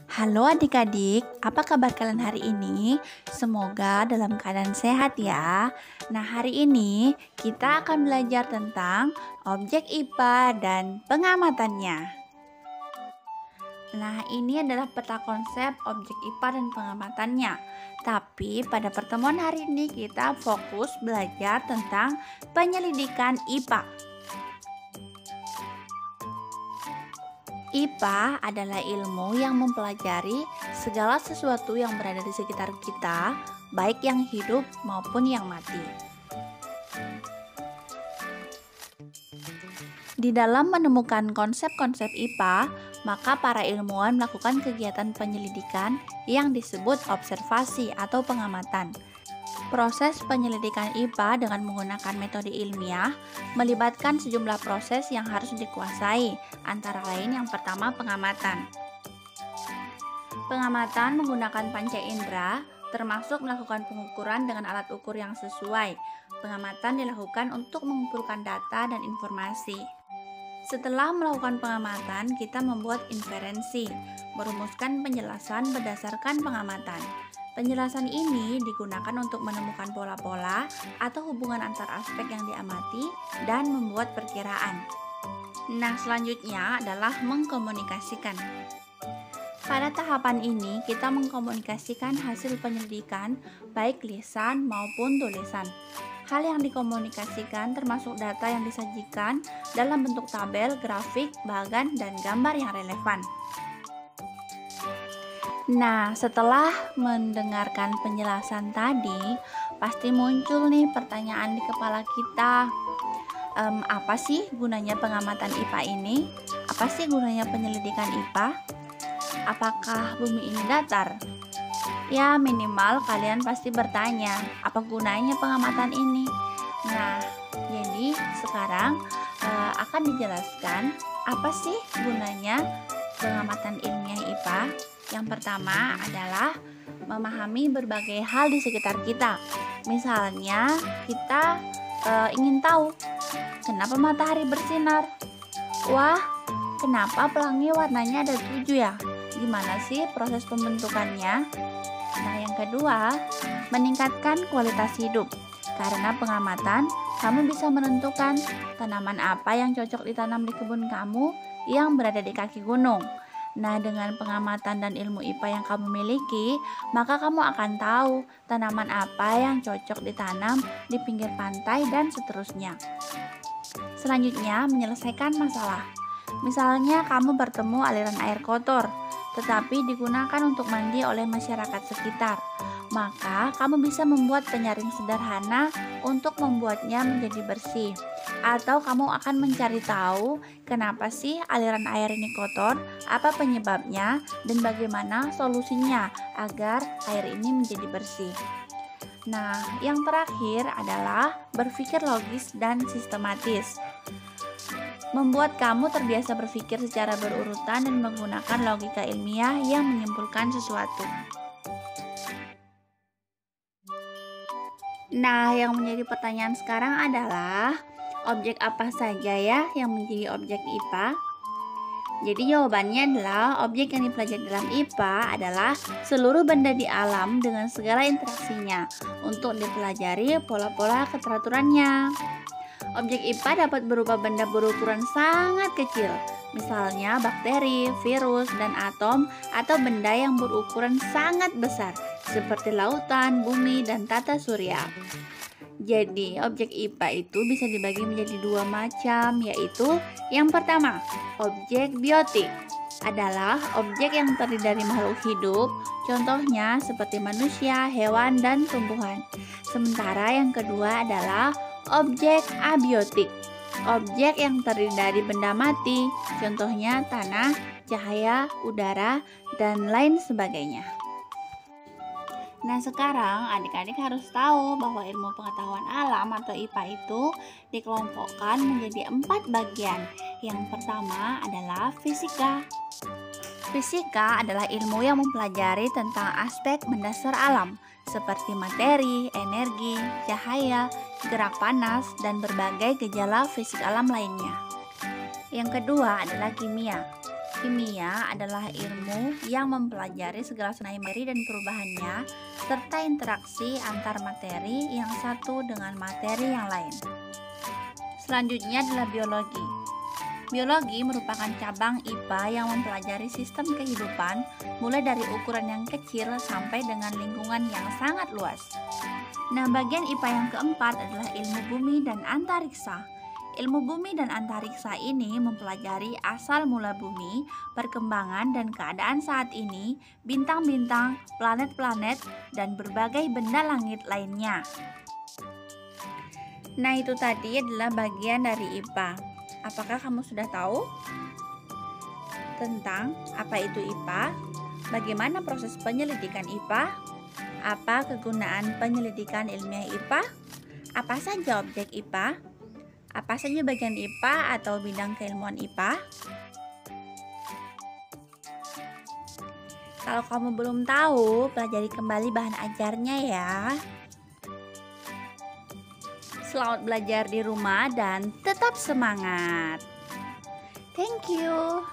Halo adik-adik, apa kabar kalian hari ini? Semoga dalam keadaan sehat ya. Nah, hari ini kita akan belajar tentang objek IPA dan pengamatannya. Nah, ini adalah peta konsep objek IPA dan pengamatannya. Tapi pada pertemuan hari ini kita fokus belajar tentang penyelidikan IPA. IPA adalah ilmu yang mempelajari segala sesuatu yang berada di sekitar kita, baik yang hidup maupun yang mati. Di dalam menemukan konsep-konsep IPA, maka para ilmuwan melakukan kegiatan penyelidikan yang disebut observasi atau pengamatan. Proses penyelidikan IPA dengan menggunakan metode ilmiah melibatkan sejumlah proses yang harus dikuasai, antara lain yang pertama pengamatan. Pengamatan menggunakan panca indera, termasuk melakukan pengukuran dengan alat ukur yang sesuai. Pengamatan dilakukan untuk mengumpulkan data dan informasi. Setelah melakukan pengamatan, kita membuat inferensi, merumuskan penjelasan berdasarkan pengamatan. Penjelasan ini digunakan untuk menemukan pola-pola atau hubungan antar aspek yang diamati dan membuat perkiraan. Nah, selanjutnya adalah mengkomunikasikan. Pada tahapan ini, kita mengkomunikasikan hasil penyelidikan baik lisan maupun tulisan. Hal yang dikomunikasikan termasuk data yang disajikan dalam bentuk tabel, grafik, bagan, dan gambar yang relevan. Nah, setelah mendengarkan penjelasan tadi, pasti muncul nih pertanyaan di kepala kita. Apa sih gunanya pengamatan IPA ini? Apa sih gunanya penyelidikan IPA? Apakah bumi ini datar? Ya, minimal kalian pasti bertanya, apa gunanya pengamatan ini? Nah, jadi sekarang akan dijelaskan apa sih gunanya pengamatan ilmiah IPA. Yang pertama adalah memahami berbagai hal di sekitar kita. Misalnya, kita ingin tahu kenapa matahari bersinar. Wah, kenapa pelangi warnanya ada 7 ya? Gimana sih proses pembentukannya? Nah, yang kedua, meningkatkan kualitas hidup. Karena pengamatan, kamu bisa menentukan tanaman apa yang cocok ditanam di kebun kamu yang berada di kaki gunung. Nah, dengan pengamatan dan ilmu IPA yang kamu miliki, maka kamu akan tahu tanaman apa yang cocok ditanam di pinggir pantai dan seterusnya. Selanjutnya, menyelesaikan masalah. Misalnya, kamu bertemu aliran air kotor, tetapi digunakan untuk mandi oleh masyarakat sekitar. Maka, kamu bisa membuat penyaring sederhana untuk membuatnya menjadi bersih. Atau kamu akan mencari tahu kenapa sih aliran air ini kotor, apa penyebabnya, dan bagaimana solusinya agar air ini menjadi bersih. Nah, yang terakhir adalah berpikir logis dan sistematis. Membuat kamu terbiasa berpikir secara berurutan dan menggunakan logika ilmiah yang menyimpulkan sesuatu. Nah, yang menjadi pertanyaan sekarang adalah objek apa saja ya yang menjadi objek IPA? Jadi jawabannya adalah objek yang dipelajari dalam IPA adalah seluruh benda di alam dengan segala interaksinya untuk dipelajari pola-pola keteraturannya. Objek IPA dapat berupa benda berukuran sangat kecil, misalnya bakteri, virus, dan atom, atau benda yang berukuran sangat besar, seperti lautan, bumi, dan tata surya. Jadi, objek IPA itu bisa dibagi menjadi 2 macam, yaitu yang pertama, objek biotik adalah objek yang terdiri dari makhluk hidup, contohnya seperti manusia, hewan, dan tumbuhan. Sementara yang kedua adalah objek abiotik, objek yang terdiri dari benda mati, contohnya tanah, cahaya, udara, dan lain sebagainya. Nah, sekarang adik-adik harus tahu bahwa ilmu pengetahuan alam atau IPA itu dikelompokkan menjadi 4 bagian. Yang pertama adalah fisika. Fisika adalah ilmu yang mempelajari tentang aspek mendasar alam, seperti materi, energi, cahaya, gerak panas, dan berbagai gejala fisik alam lainnya. Yang kedua adalah kimia. Kimia adalah ilmu yang mempelajari segala jenis materi dan perubahannya, serta interaksi antar materi yang satu dengan materi yang lain. Selanjutnya adalah biologi. Biologi merupakan cabang IPA yang mempelajari sistem kehidupan, mulai dari ukuran yang kecil sampai dengan lingkungan yang sangat luas. Nah, bagian IPA yang keempat adalah ilmu bumi dan antariksa. Ilmu bumi dan antariksa ini mempelajari asal mula bumi, perkembangan dan keadaan saat ini, bintang-bintang, planet-planet, dan berbagai benda langit lainnya. Nah, itu tadi adalah bagian dari IPA. Apakah kamu sudah tahu tentang apa itu IPA? Bagaimana proses penyelidikan IPA? Apa kegunaan penyelidikan ilmiah IPA? Apa saja objek IPA? Apa saja bagian IPA atau bidang keilmuan IPA? Kalau kamu belum tahu, pelajari kembali bahan ajarnya ya. Selamat belajar di rumah dan tetap semangat. Thank you.